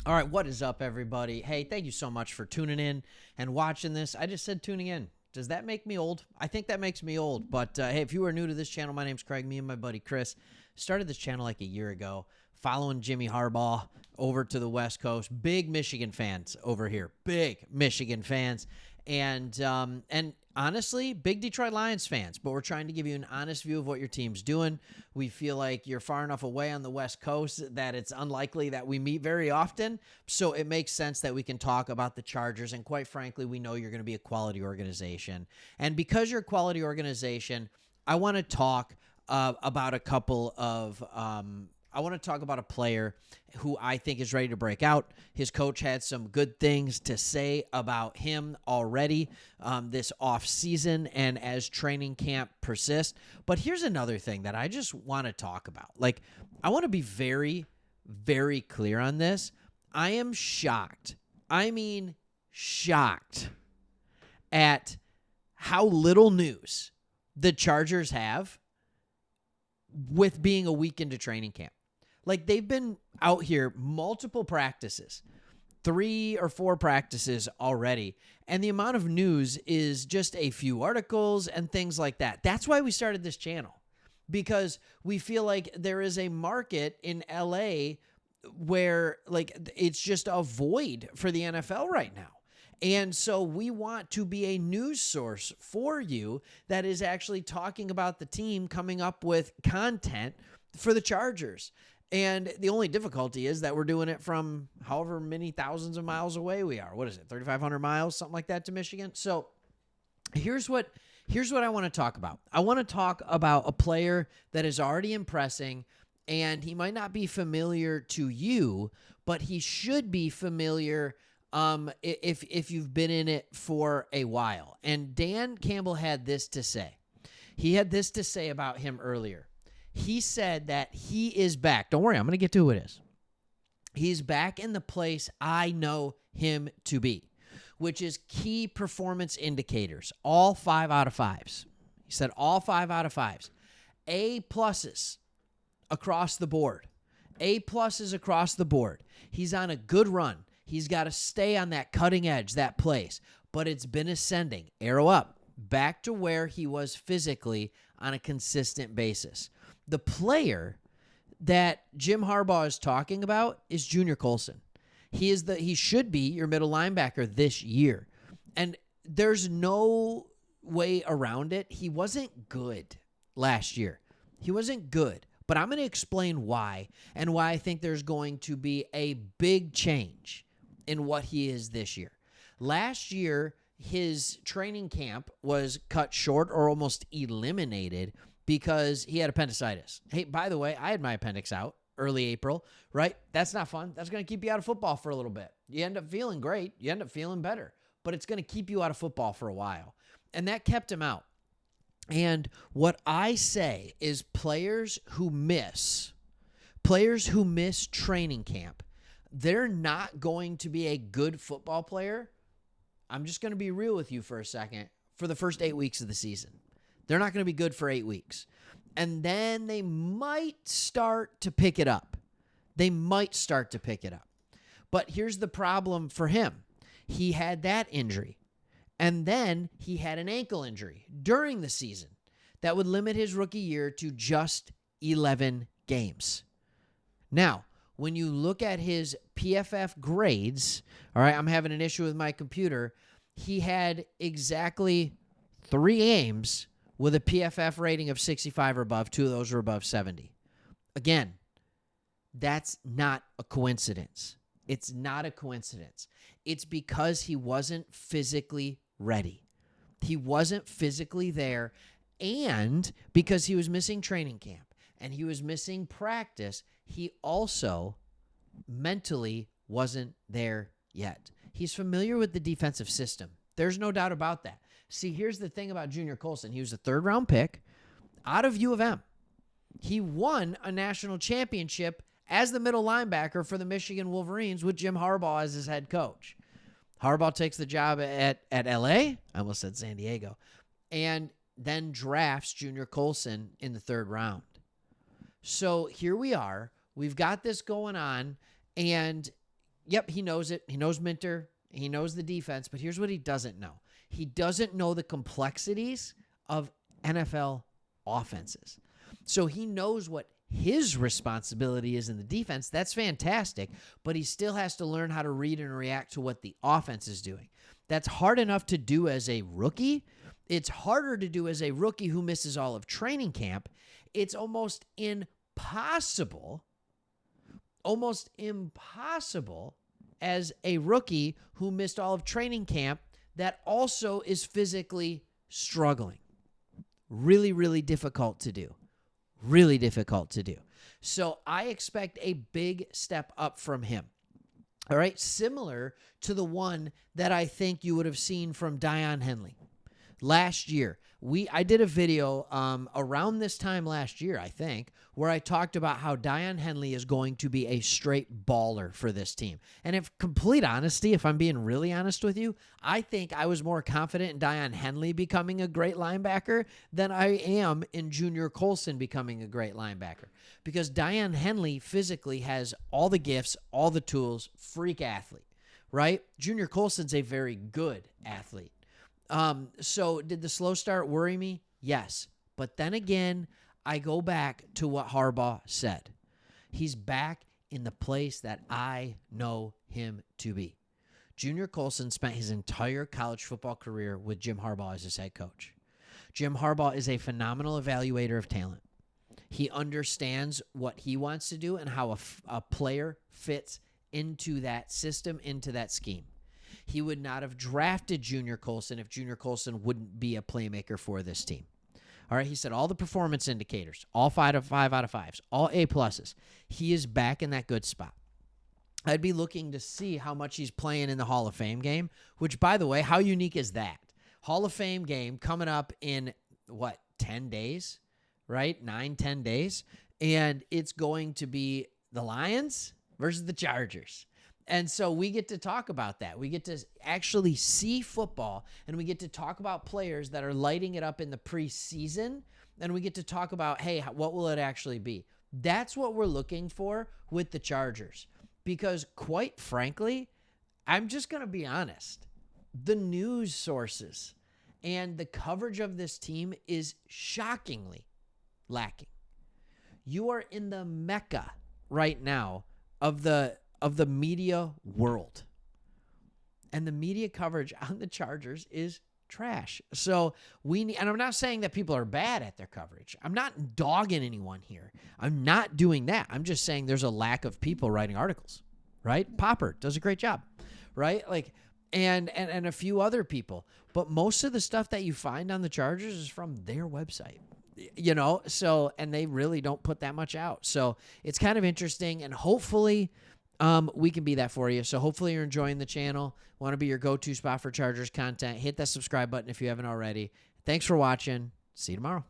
All right, what is up, everybody? Hey, thank you so much for tuning in and watching this. I just said tuning in. Does that make me old? I think that makes me old. But hey, if you are new to this channel, my name's Craig. Me and my buddy Chris started this channel like a year ago, following Jimmy Harbaugh over to the West Coast. Big Michigan fans over here. Big Michigan fans. And honestly, big Detroit Lions fans, but we're trying to give you an honest view of what your team's doing. We feel like you're far enough away on the West Coast that it's unlikely that we meet very often, so it makes sense that we can talk about the Chargers, and quite frankly, we know you're going to be a quality organization. And because you're a quality organization, I want to talk about a couple of I want to talk about a player who I think is ready to break out. His coach had some good things to say about him already this offseason and as training camp persists. But here's another thing that I just want to talk about. Like, I want to be very, very clear on this. I am shocked. I mean, shocked at how little news the Chargers have with being a week into training camp. Like, they've been out here multiple practices, 3 or 4 practices already, and the amount of news is just a few articles and things like that. That's why we started this channel, because we feel like there is a market in LA where, like, it's just a void for the NFL right now. And so we want to be a news source for you that is actually talking about the team, coming up with content for the Chargers. And the only difficulty is that we're doing it from however many thousands of miles away we are. What is it, 3,500 miles, something like that, to Michigan? So here's what I want to talk about. I want to talk about a player that is already impressing, and he might not be familiar to you, but he should be familiar if you've been in it for a while. And Dan Campbell had this to say. He had this to say about him earlier. He said that he is back. Don't worry, I'm going to get to who it is. He's back in the place I know him to be, which is key performance indicators, all 5 out of 5s. He said all 5 out of 5s. A pluses across the board. A pluses across the board. He's on a good run. He's got to stay on that cutting edge, that place. But it's been ascending, arrow up, back to where he was physically on a consistent basis. The player that Jim Harbaugh is talking about is Junior Coulson. He should be your middle linebacker this year. And there's no way around it. He wasn't good last year. He wasn't good. But I'm going to explain why, and why I think there's going to be a big change in what he is this year. Last year, his training camp was cut short or almost eliminated because he had appendicitis. Hey, by the way, I had my appendix out early April, right? That's not fun. That's going to keep you out of football for a little bit. You end up feeling great. You end up feeling better, but it's going to keep you out of football for a while. And that kept him out. And what I say is players who miss training camp, they're not going to be a good football player. I'm just going to be real with you for a second. For the first 8 weeks of the season, they're not going to be good for 8 weeks. And then they might start to pick it up. But here's the problem for him. He had that injury. And then he had an ankle injury during the season that would limit his rookie year to just 11 games. Now, when you look at his PFF grades, all right, I'm having an issue with my computer. He had exactly 3 games with a PFF rating of 65 or above. 2 of those were above 70. Again, that's not a coincidence. It's not a coincidence. It's because he wasn't physically ready. He wasn't physically there, and because he was missing training camp and he was missing practice, he also mentally wasn't there yet. He's familiar with the defensive system. There's no doubt about that. See, here's the thing about Junior Coulson. He was a 3rd-round pick out of U of M. He won a national championship as the middle linebacker for the Michigan Wolverines with Jim Harbaugh as his head coach. Harbaugh takes the job at LA. I almost said San Diego. And then drafts Junior Coulson in the 3rd round. So here we are. We've got this going on. And yep, he knows it. He knows Minter. He knows the defense. But here's what he doesn't know. He doesn't know the complexities of NFL offenses. So he knows what his responsibility is in the defense. That's fantastic. But he still has to learn how to read and react to what the offense is doing. That's hard enough to do as a rookie. It's harder to do as a rookie who misses all of training camp. It's almost impossible as a rookie who missed all of training camp that also is physically struggling. Really, really difficult to do. Really difficult to do. So I expect a big step up from him. All right, similar to the one that I think you would have seen from Deion Henley last year. I did a video around this time last year, I think, where I talked about how Deion Henley is going to be a straight baller for this team. And if complete honesty, if I'm being really honest with you, I think I was more confident in Deion Henley becoming a great linebacker than I am in Junior Coulson becoming a great linebacker. Because Deion Henley physically has all the gifts, all the tools, freak athlete, right? Junior Coulson's a very good athlete. So did the slow start worry me? Yes. But then again, I go back to what Harbaugh said. He's back in the place that I know him to be. Junior Coulson spent his entire college football career with Jim Harbaugh as his head coach. Jim Harbaugh is a phenomenal evaluator of talent. He understands what he wants to do and how a player fits into that system, into that scheme. He would not have drafted Junior Coulson if Junior Coulson wouldn't be a playmaker for this team. All right, he said all the performance indicators, all 5 out of 5s, all A pluses. He is back in that good spot. I'd be looking to see how much he's playing in the Hall of Fame game, which, by the way, how unique is that? Hall of Fame game coming up in, 10 days, right? 9-10 days. And it's going to be the Lions versus the Chargers. And so we get to talk about that. We get to actually see football, and we get to talk about players that are lighting it up in the preseason, and we get to talk about, hey, what will it actually be? That's what we're looking for with the Chargers. Because quite frankly, I'm just going to be honest. The news sources and the coverage of this team is shockingly lacking. You are in the mecca right now of the media world. And the media coverage on the Chargers is trash. So and I'm not saying that people are bad at their coverage. I'm not dogging anyone here. I'm not doing that. I'm just saying there's a lack of people writing articles, right? Popper does a great job, right? And a few other people. But most of the stuff that you find on the Chargers is from their website. And they really don't put that much out. So it's kind of interesting, and hopefully we can be that for you. So hopefully you're enjoying the channel. Want to be your go-to spot for Chargers content. Hit that subscribe button if you haven't already. Thanks for watching. See you tomorrow.